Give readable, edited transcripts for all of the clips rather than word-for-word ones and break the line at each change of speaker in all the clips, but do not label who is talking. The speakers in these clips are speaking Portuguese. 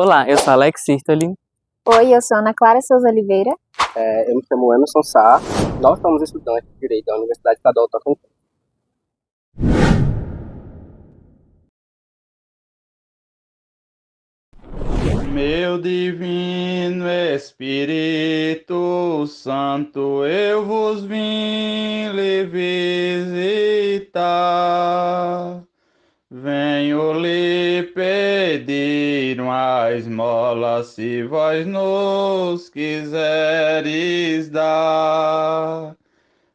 Olá, eu sou Alex Sirtoli.
Oi, eu sou Ana Clara Souza Oliveira.
Eu me chamo Emerson Sá. Nós somos estudantes de Direito da Universidade Estadual do Tocantins.
Meu divino Espírito Santo, eu vos vim lhe visitar. Venho lhe pedir uma esmola, se vós nos quiseres dar.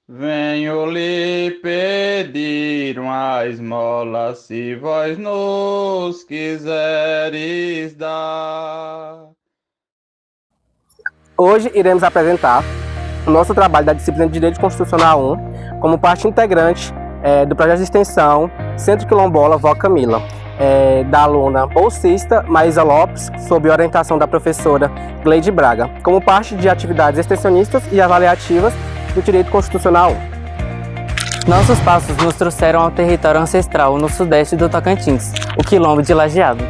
Venho lhe pedir uma esmola, se vós nos quiseres dar.
Hoje iremos apresentar o nosso trabalho da disciplina de Direito Constitucional 1 como parte integrante do projeto de extensão Centro Quilombola Vó Camila, da aluna bolsista Maísa Lopes, sob orientação da professora Gleide Braga, como parte de atividades extensionistas e avaliativas do Direito Constitucional 1.
Nossos passos nos trouxeram ao território ancestral no sudeste do Tocantins, o Quilombo de Lajeado.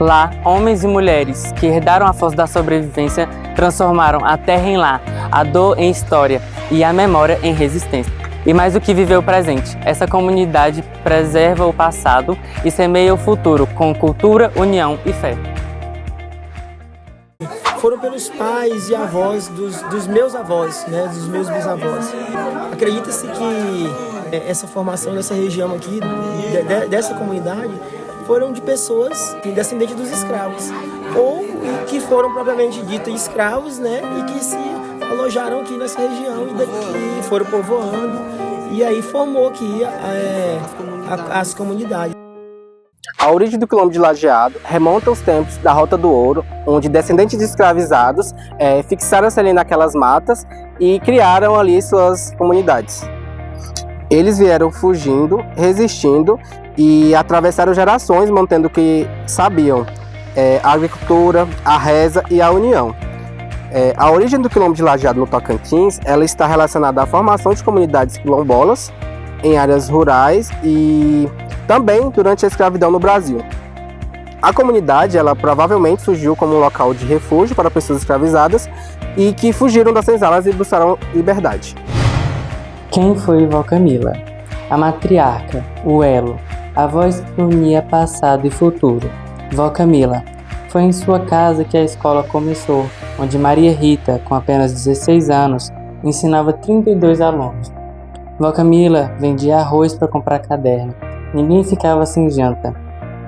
Lá, homens e mulheres que herdaram a força da sobrevivência transformaram a terra em lar, a dor em história e a memória em resistência. E mais do que viver o presente, essa comunidade preserva o passado e semeia o futuro com cultura, união e fé.
Foram pelos pais e avós dos meus avós, né, dos meus bisavós. Acredita-se que essa formação dessa região aqui, dessa comunidade, foram de pessoas descendentes dos escravos, ou que foram propriamente dito escravos, né, e que se alojaram aqui nessa região e daqui foram povoando, e aí formou aqui as comunidades.
A origem do Quilombo de Lajeado remonta aos tempos da Rota do Ouro, onde descendentes de escravizados fixaram-se ali naquelas matas e criaram ali suas comunidades. Eles vieram fugindo, resistindo e atravessaram gerações mantendo o que sabiam, a agricultura, a reza e a união. A origem do Quilombo de Lajeado no Tocantins, ela está relacionada à formação de comunidades quilombolas em áreas rurais e também durante a escravidão no Brasil. A comunidade, ela provavelmente surgiu como um local de refúgio para pessoas escravizadas e que fugiram das senzalas e buscaram liberdade.
Quem foi Vó Camila? A matriarca, o elo, a voz que unia passado e futuro. Vó Camila. Foi em sua casa que a escola começou, onde Maria Rita, com apenas 16 anos, ensinava 32 alunos. Vó Camila vendia arroz para comprar caderno. Ninguém ficava sem janta.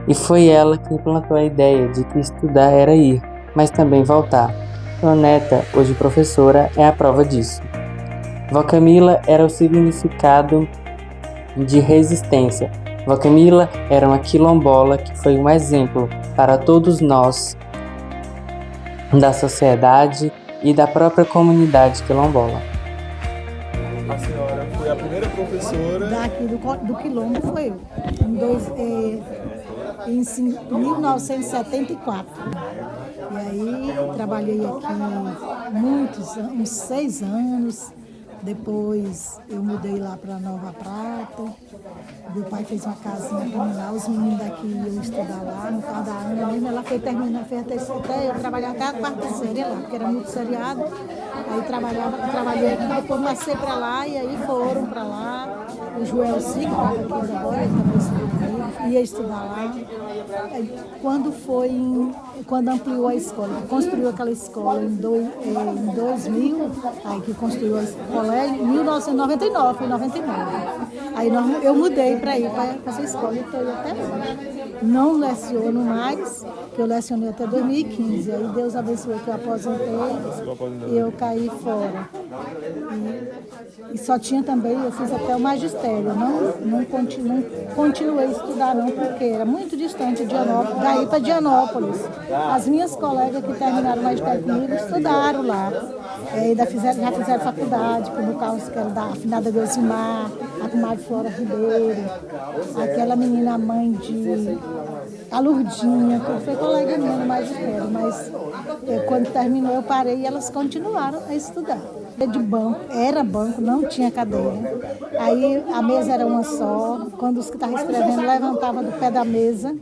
E foi ela que implantou a ideia de que estudar era ir, mas também voltar. Sua neta, hoje professora, é a prova disso. Vó Camila era o significado de resistência. Vó Camila era uma quilombola que foi um exemplo para todos nós da sociedade e da própria comunidade quilombola.
A senhora foi a primeira professora
daqui do Quilombo, foi eu, em 1974. E aí trabalhei aqui uns 6 anos. Depois eu mudei lá para Nova Prata. Meu pai fez uma casinha para mim lá, os meninos daqui iam estudar lá, no caso da Ana mesmo, ela fez a terceira, eu trabalhava até a 4ª série lá, porque era muito seriado. Aí trabalhei aqui, depois passei para lá e aí foram para lá. O Joel Siga, que estava aqui agora, ele também estudou comigo, ia estudar lá. Aí, quando ampliou a escola, que construiu aquela escola em 2000, aí que construiu a escola em 1999, foi em 99. Aí eu mudei para ir para essa escola e estou aí até hoje. Não leciono mais, que eu lecionei até 2015. Aí Deus abençoou que eu aposentei e eu caí fora. E só tinha também, eu fiz até o magistério. Não continuei a estudar não, porque era muito distante de Dianópolis, daí para Dianópolis. As minhas colegas que terminaram o magistério comigo estudaram lá. Já fizeram faculdade, como o Carlos, que era da afinada Belcimar, a comadre Flora Ribeiro, aquela menina mãe de a Lurdinha, que foi colega minha no magistério, mas quando terminou eu parei e elas continuaram a estudar. De banco, era banco, não tinha cadeira. Aí a mesa era uma só, quando os que estavam escrevendo levantavam do pé da mesa,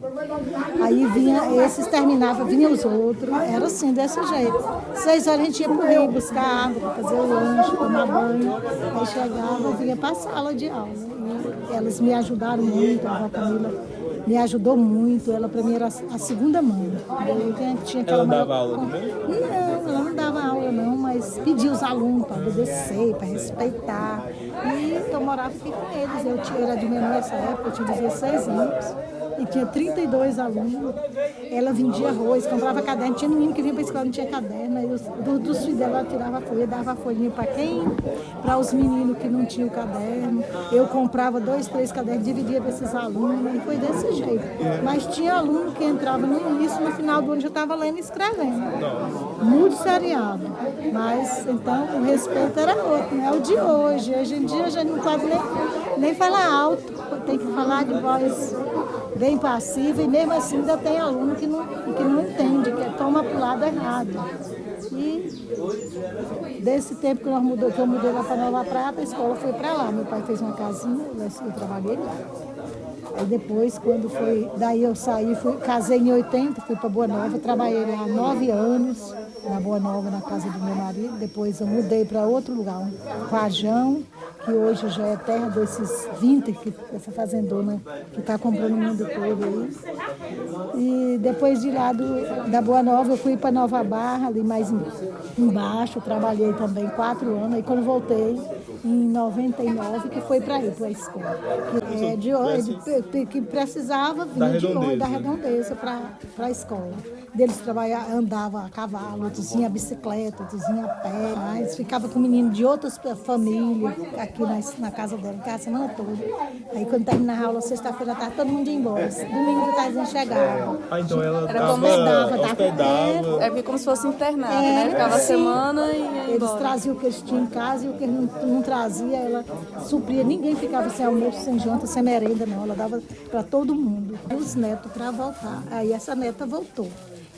aí vinha esses, terminavam, vinham os outros, era assim, desse jeito. 6 horas a gente ia pro rio buscar água, para fazer o lanche, tomar banho, aí chegava, vinha para a sala de aula. E elas me ajudaram muito, a avó Camila me ajudou muito, ela para mim era a segunda mãe.
Ela dava aula também?
Não, ela não dava aula não, mas pedia os alunos para obedecer, para respeitar. E eu morava aqui com eles, eu era de menor nessa época, eu tinha 16 anos. E tinha 32 alunos. Ela vendia arroz, comprava caderno. Tinha menino que vinha para a escola, não tinha caderno. Aí dos filhos dela, ela tirava a folha, dava a folhinha para quem? Para os meninos que não tinham caderno. Eu comprava 2, 3 cadernos, dividia para esses alunos. E foi desse jeito. Mas tinha aluno que entrava no início, no final do ano já estava lendo e escrevendo. Muito seriado. Mas, então, o respeito era outro, não é o de hoje. Hoje em dia a gente não pode nem falar alto, tem que falar de voz bem passiva, e mesmo assim ainda tem aluno que não entende, que toma para o lado errado. E desse tempo que eu mudei lá para Nova Prata, a escola foi para lá. Meu pai fez uma casinha, eu trabalhei lá. Aí depois, quando foi, daí eu saí, casei em 80, fui para Boa Nova, trabalhei lá 9 anos, na Boa Nova, na casa do meu marido. Depois eu mudei para outro lugar, um Vajão, que hoje já é terra desses 20, essa fazendona que está comprando o mundo todo aí. E depois de lá da Boa Nova, eu fui para Nova Barra, ali mais embaixo, trabalhei também 4 anos. Aí quando voltei, em 99, que foi para ir para a escola. Que precisava vir de longe, da Redondeza para a escola. Deles andavam a cavalo, outros iam a bicicleta, outros iam a pé. Mas ficava com menino de outras famílias aqui na casa dela, que a semana toda. Aí quando terminava a aula, sexta-feira, estava todo mundo ia embora. Domingo de tarde chegava.
Então ela
hospedava. É como se fosse internato, né? Ficava a semana e ia embora.
Eles traziam o que eles tinham em casa e o que eles não trazia, ela supria. Ninguém ficava sem almoço, sem janta, sem merenda, não. Ela dava para todo mundo. E os netos para voltar. Aí essa neta voltou.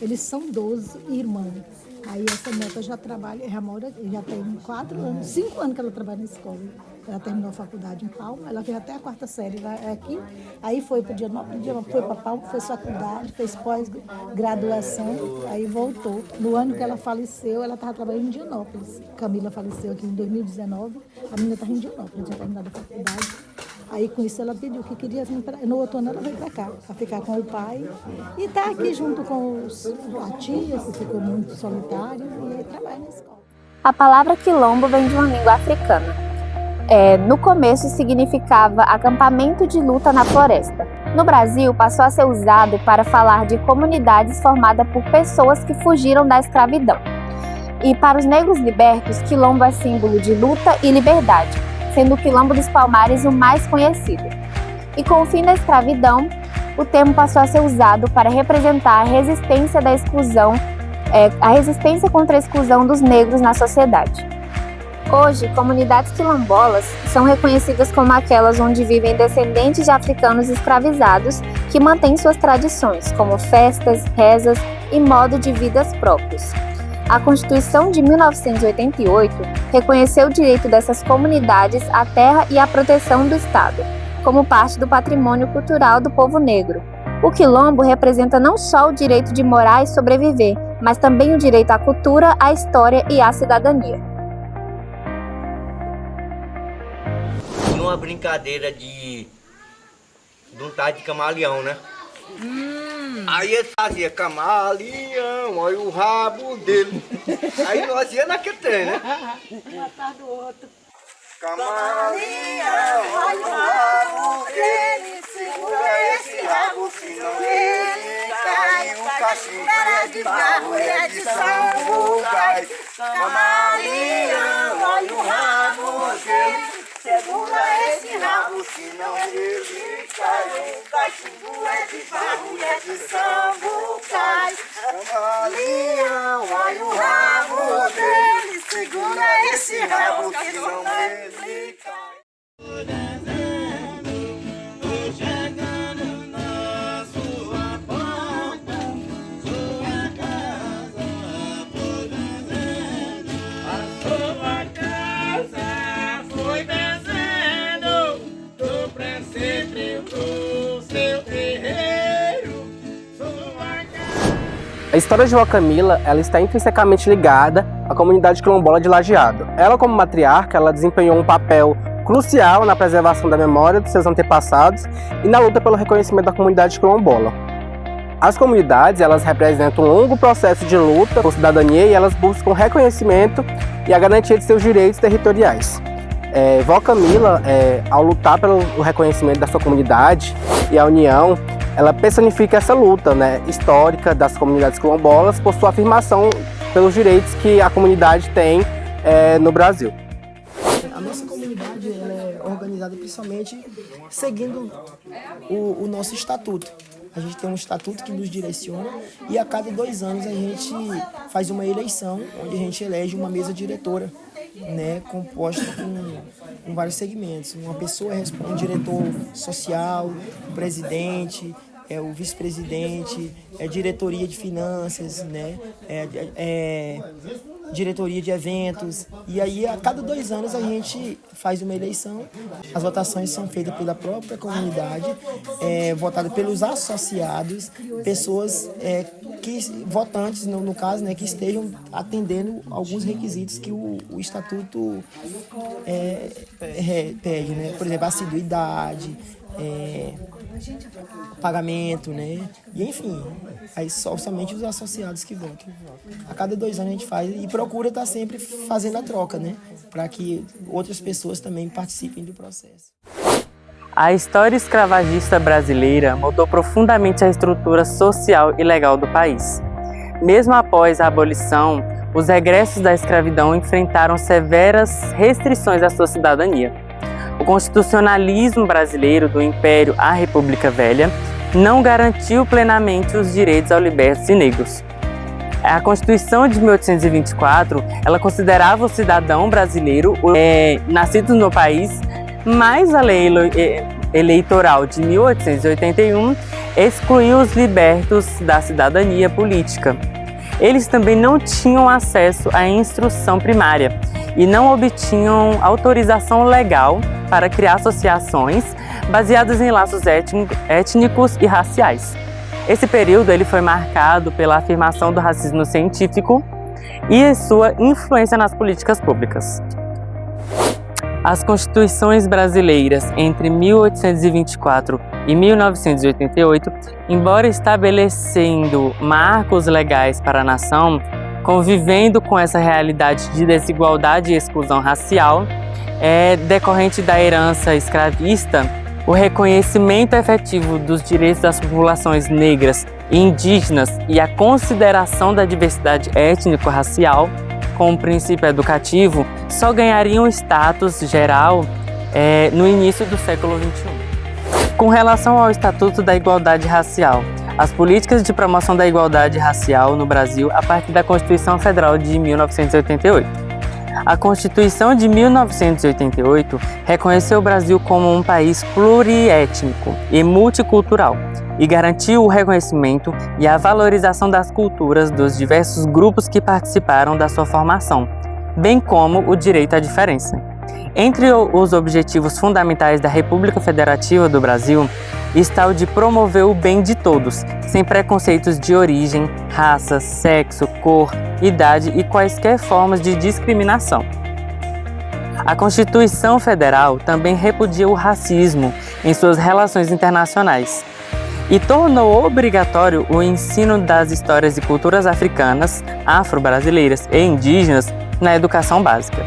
Eles são 12 irmãos. Aí essa neta já trabalha, já tem 4 anos, 5 anos que ela trabalha na escola. Ela terminou a faculdade em Palma, ela veio até a 4ª série aqui, aí foi para Dianópolis, foi para Palma, fez faculdade, fez pós-graduação, aí voltou. No ano que ela faleceu, ela estava trabalhando em Dianópolis. Camila faleceu aqui em 2019, a menina estava em Dianópolis, tinha terminado a faculdade. Aí com isso ela pediu que queria vir no outono ela veio para cá, para ficar com o pai. E está aqui junto com a tia, que ficou muito solitária, e trabalha na escola.
A palavra quilombo vem de uma língua africana. No começo significava acampamento de luta na floresta. No Brasil, passou a ser usado para falar de comunidades formadas por pessoas que fugiram da escravidão. E para os negros libertos, quilombo é símbolo de luta e liberdade, sendo o Quilombo dos Palmares o mais conhecido. E com o fim da escravidão, o termo passou a ser usado para representar a resistência da exclusão, a resistência contra a exclusão dos negros na sociedade. Hoje, comunidades quilombolas são reconhecidas como aquelas onde vivem descendentes de africanos escravizados que mantêm suas tradições, como festas, rezas e modo de vidas próprios. A Constituição de 1988 reconheceu o direito dessas comunidades à terra e à proteção do Estado, como parte do patrimônio cultural do povo negro. O quilombo representa não só o direito de morar e sobreviver, mas também o direito à cultura, à história e à cidadania.
Uma brincadeira de um tal de camaleão, né? Aí ele fazia camaleão, olha o rabo dele. Aí nós ia naquele trem, né? Um atrás do outro. Camaleão, olha o rabo dele, segura esse rabo, senão ele cai. Um cachimbo é de barro, é de samurai. Camaleão, olha o rabo dele. Segura esse rabo, senão ele cai. O cachimbo é de barro, é de samurai. Camaleão, olha o rabo dele. Segura esse rabo, senão ele cai. Tô chegando na sua porta.
A história de Vó Camila, ela está intrinsecamente ligada à comunidade quilombola de Lajeado. Ela, como matriarca, ela desempenhou um papel crucial na preservação da memória dos seus antepassados e na luta pelo reconhecimento da comunidade quilombola. As comunidades, elas representam um longo processo de luta por cidadania e elas buscam reconhecimento e a garantia de seus direitos territoriais. Vó Camila, ao lutar pelo reconhecimento da sua comunidade e a união, ela personifica essa luta, né, histórica das comunidades quilombolas por sua afirmação pelos direitos que a comunidade tem no Brasil.
A nossa comunidade ela é organizada principalmente seguindo o nosso estatuto. A gente tem um estatuto que nos direciona e a cada 2 anos a gente faz uma eleição onde a gente elege uma mesa diretora, né, composta com vários segmentos. Uma pessoa responde, um diretor social, o presidente, o vice-presidente, diretoria de finanças, né, diretoria de eventos. E aí, a cada 2 anos, a gente faz uma eleição. As votações são feitas pela própria comunidade, votadas pelos associados, pessoas votantes, no caso, né, que estejam atendendo alguns requisitos que o estatuto pede, né? Por exemplo, assiduidade, pagamento, né? E enfim, aí somente os associados que votam. A cada 2 anos a gente faz e procura estar sempre fazendo a troca, né? Para que outras pessoas também participem do processo.
A história escravagista brasileira mudou profundamente a estrutura social e legal do país. Mesmo após a abolição, os egressos da escravidão enfrentaram severas restrições à sua cidadania. O constitucionalismo brasileiro do Império à República Velha não garantiu plenamente os direitos aos libertos e negros. A Constituição de 1824, ela considerava o cidadão brasileiro nascido no país, mas a lei eleitoral de 1881 excluiu os libertos da cidadania política. Eles também não tinham acesso à instrução primária e não obtinham autorização legal para criar associações baseadas em laços étnicos e raciais. Esse período ele foi marcado pela afirmação do racismo científico e sua influência nas políticas públicas. As constituições brasileiras entre 1824 e 1988, embora estabelecendo marcos legais para a nação, convivendo com essa realidade de desigualdade e exclusão racial, decorrente da herança escravista, o reconhecimento efetivo dos direitos das populações negras e indígenas e a consideração da diversidade étnico-racial como princípio educativo só ganhariam status geral no início do século XXI. Com relação ao Estatuto da Igualdade Racial, as políticas de promoção da igualdade racial no Brasil a partir da Constituição Federal de 1988. A Constituição de 1988 reconheceu o Brasil como um país pluriétnico e multicultural e garantiu o reconhecimento e a valorização das culturas dos diversos grupos que participaram da sua formação, bem como o direito à diferença. Entre os objetivos fundamentais da República Federativa do Brasil está o de promover o bem de todos, sem preconceitos de origem, raça, sexo, cor, idade e quaisquer formas de discriminação. A Constituição Federal também repudia o racismo em suas relações internacionais e tornou obrigatório o ensino das histórias e culturas africanas, afro-brasileiras e indígenas na educação básica.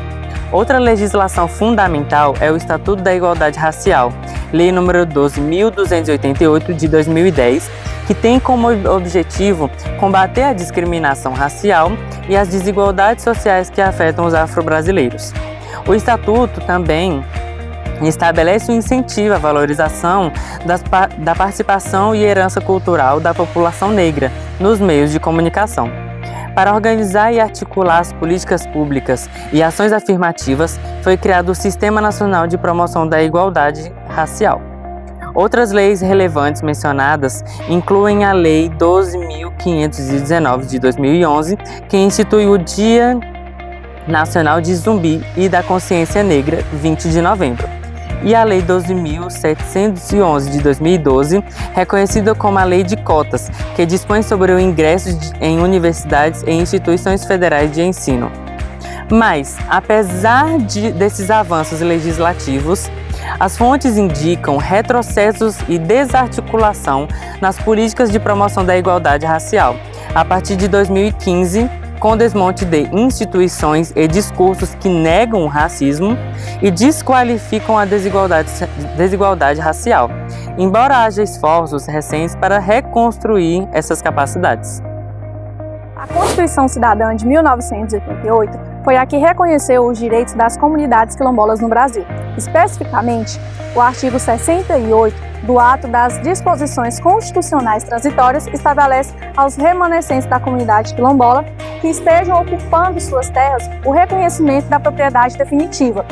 Outra legislação fundamental é o Estatuto da Igualdade Racial, Lei nº 12.288 de 2010, que tem como objetivo combater a discriminação racial e as desigualdades sociais que afetam os afro-brasileiros. O Estatuto também estabelece um incentivo à valorização da participação e herança cultural da população negra nos meios de comunicação. Para organizar e articular as políticas públicas e ações afirmativas, foi criado o Sistema Nacional de Promoção da Igualdade Racial. Outras leis relevantes mencionadas incluem a Lei 12.519 de 2011, que institui o Dia Nacional de Zumbi e da Consciência Negra, 20 de novembro, e a Lei 12.711 de 2012, reconhecida como a Lei de Cotas, que dispõe sobre o ingresso em universidades e instituições federais de ensino. Mas, apesar desses avanços legislativos, as fontes indicam retrocessos e desarticulação nas políticas de promoção da igualdade racial, a partir de 2015, com o desmonte de instituições e discursos que negam o racismo e desqualificam a desigualdade racial, embora haja esforços recentes para reconstruir essas capacidades.
A Constituição Cidadã de 1988 foi a que reconheceu os direitos das comunidades quilombolas no Brasil. Especificamente, o artigo 68 do Ato das Disposições Constitucionais Transitórias estabelece aos remanescentes da comunidade quilombola que estejam ocupando suas terras o reconhecimento da propriedade definitiva,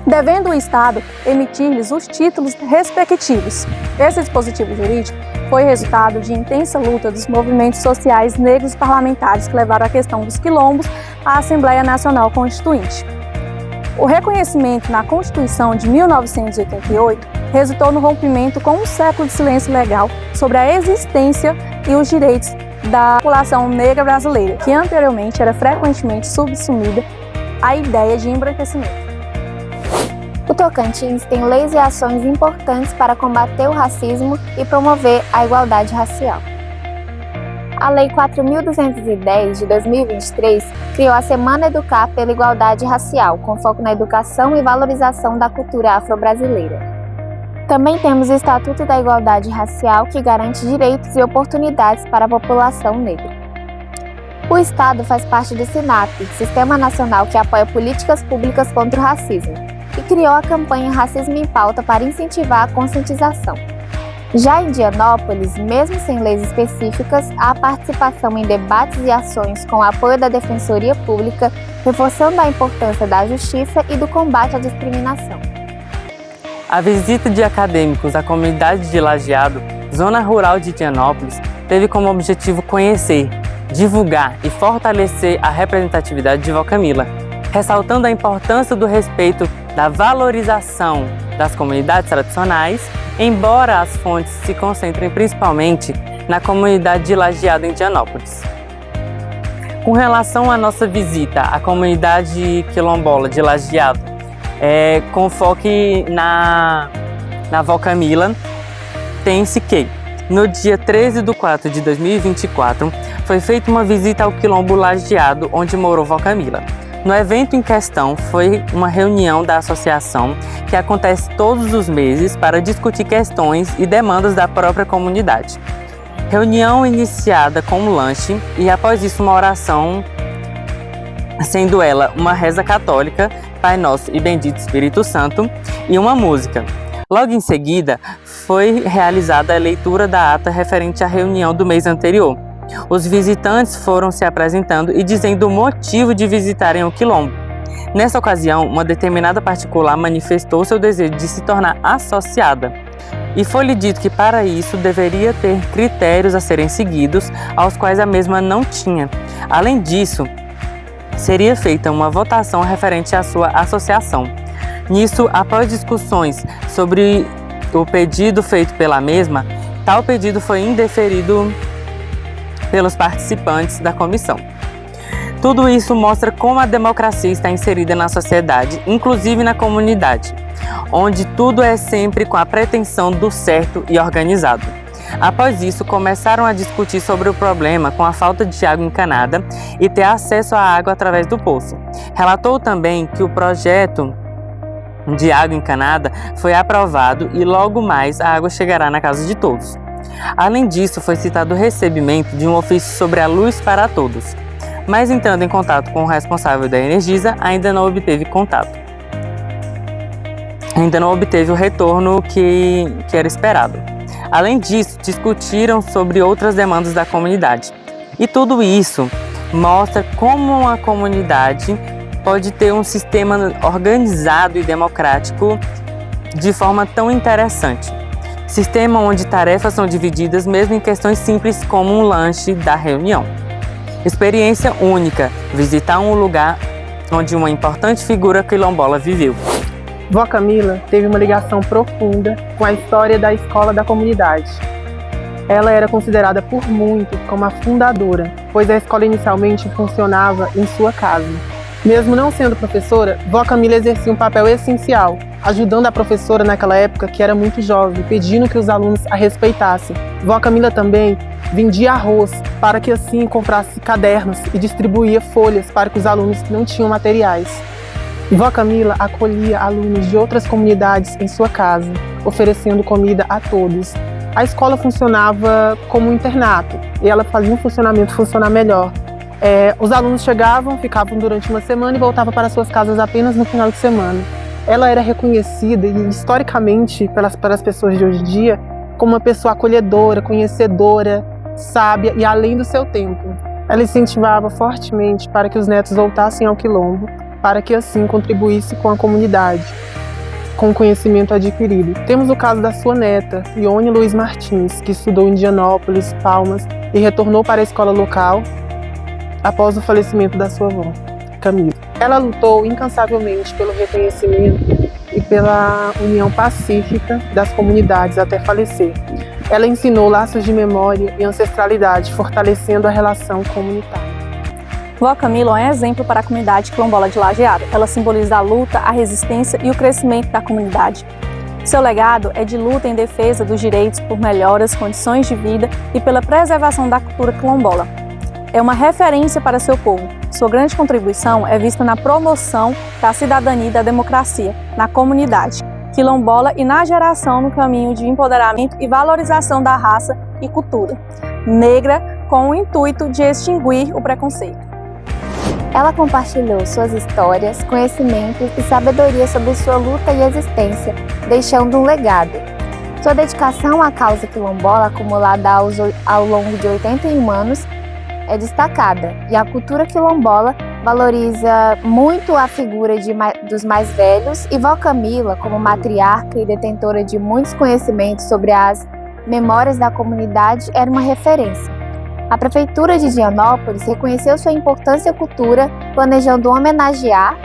devendo o Estado emitir-lhes os títulos respectivos. Esse dispositivo jurídico foi resultado de intensa luta dos movimentos sociais negros parlamentares que levaram a questão dos quilombos à Assembleia Nacional Constituinte. O reconhecimento na Constituição de 1988 resultou no rompimento com um século de silêncio legal sobre a existência e os direitos da população negra brasileira, que anteriormente era frequentemente subsumida à ideia de embranquecimento.
O Tocantins tem leis e ações importantes para combater o racismo e promover a igualdade racial. A Lei 4.210 de 2023 criou a Semana Educar pela Igualdade Racial, com foco na educação e valorização da cultura afro-brasileira. Também temos o Estatuto da Igualdade Racial, que garante direitos e oportunidades para a população negra. O Estado faz parte do SINAP, Sistema Nacional que apoia políticas públicas contra o racismo, e criou a campanha Racismo em Pauta para incentivar a conscientização. Já em Indianópolis, mesmo sem leis específicas, há participação em debates e ações com o apoio da Defensoria Pública, reforçando a importância da justiça e do combate à discriminação.
A visita de acadêmicos à comunidade de Lajeado, zona rural de Indianópolis, teve como objetivo conhecer, divulgar e fortalecer a representatividade de Vó Camila, ressaltando a importância do respeito da valorização das comunidades tradicionais, embora as fontes se concentrem principalmente na comunidade de Lajeado, em Indianópolis. Com relação à nossa visita à comunidade quilombola de Lajeado, com foco na Vó Camila, tem-se que, no dia 13/4 de 2024, foi feita uma visita ao quilombo Lajeado, onde morou Vó Camila. No evento em questão, foi uma reunião da associação que acontece todos os meses para discutir questões e demandas da própria comunidade. Reunião iniciada com um lanche e, após isso, uma oração, sendo ela uma reza católica, Pai Nosso e Bendito Espírito Santo, e uma música. Logo em seguida, foi realizada a leitura da ata referente à reunião do mês anterior. Os visitantes foram se apresentando e dizendo o motivo de visitarem o quilombo. Nessa ocasião, uma determinada particular manifestou seu desejo de se tornar associada. E foi-lhe dito que para isso deveria ter critérios a serem seguidos, aos quais a mesma não tinha. Além disso, seria feita uma votação referente à sua associação. Nisso, após discussões sobre o pedido feito pela mesma, tal pedido foi indeferido pelos participantes da comissão. Tudo isso mostra como a democracia está inserida na sociedade, inclusive na comunidade, onde tudo é sempre com a pretensão do certo e organizado. Após isso, começaram a discutir sobre o problema com a falta de água encanada e ter acesso à água através do poço. Relatou também que o projeto de água encanada foi aprovado e logo mais a água chegará na casa de todos. Além disso, foi citado o recebimento de um ofício sobre a luz para todos, mas entrando em contato com o responsável da Energisa, ainda não obteve contato. Ainda não obteve o retorno que era esperado. Além disso, discutiram sobre outras demandas da comunidade. E tudo isso mostra como uma comunidade pode ter um sistema organizado e democrático de forma tão interessante. Sistema onde tarefas são divididas mesmo em questões simples como um lanche da reunião. Experiência única, visitar um lugar onde uma importante figura quilombola viveu.
Vó Camila teve uma ligação profunda com a história da escola da comunidade. Ela era considerada por muitos como a fundadora, pois a escola inicialmente funcionava em sua casa. Mesmo não sendo professora, Vó Camila exercia um papel essencial, ajudando a professora naquela época, que era muito jovem, pedindo que os alunos a respeitassem. Vó Camila também vendia arroz para que assim comprasse cadernos e distribuía folhas para que os alunos que não tinham materiais. Vó Camila acolhia alunos de outras comunidades em sua casa, oferecendo comida a todos. A escola funcionava como um internato e ela fazia o funcionamento funcionar melhor. Os alunos chegavam, ficavam durante uma semana e voltavam para suas casas apenas no final de semana. Ela era reconhecida, e historicamente, pelas pessoas de hoje em dia, como uma pessoa acolhedora, conhecedora, sábia e além do seu tempo. Ela incentivava fortemente para que os netos voltassem ao quilombo, para que assim contribuísse com a comunidade, com o conhecimento adquirido. Temos o caso da sua neta, Ione Luiz Martins, que estudou em Indianópolis, Palmas, e retornou para a escola local após o falecimento da sua avó, Camila. Ela lutou incansavelmente pelo reconhecimento e pela união pacífica das comunidades até falecer. Ela ensinou laços de memória e ancestralidade, fortalecendo a relação comunitária.
Vó Camila é um exemplo para a comunidade quilombola de Lajeado. Ela simboliza a luta, a resistência e o crescimento da comunidade. Seu legado é de luta em defesa dos direitos por melhores condições de vida e pela preservação da cultura quilombola. É uma referência para seu povo. Sua grande contribuição é vista na promoção da cidadania e da democracia na comunidade quilombola e na geração no caminho de empoderamento e valorização da raça e cultura negra com o intuito de extinguir o preconceito.
Ela compartilhou suas histórias, conhecimentos e sabedoria sobre sua luta e existência, deixando um legado. Sua dedicação à causa quilombola, acumulada ao longo de 81 anos, é destacada, e a cultura quilombola valoriza muito a figura dos mais velhos, e Vó Camila, como matriarca e detentora de muitos conhecimentos sobre as memórias da comunidade, era uma referência. A Prefeitura de Indianópolis reconheceu sua importância à cultura, planejando homenagear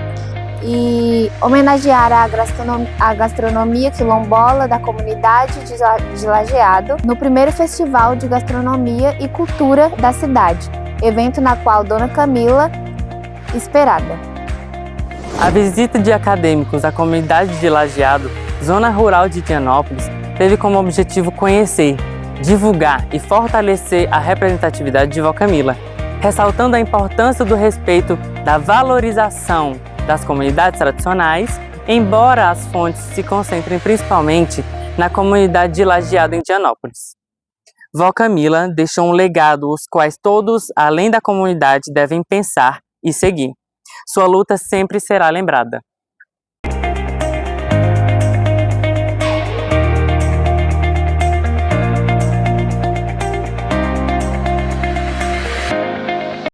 a gastronomia quilombola da comunidade de Lajeado no primeiro Festival de Gastronomia e Cultura da cidade, evento na qual Dona Camila esperada.
A visita de acadêmicos à comunidade de Lajeado, zona rural de Indianópolis, teve como objetivo conhecer, divulgar e fortalecer a representatividade de Vó Camila, ressaltando a importância do respeito da valorização das comunidades tradicionais, embora as fontes se concentrem principalmente na comunidade de Lajeado em Indianópolis. Vó Camila deixou um legado os quais todos, além da comunidade, devem pensar e seguir. Sua luta sempre será lembrada.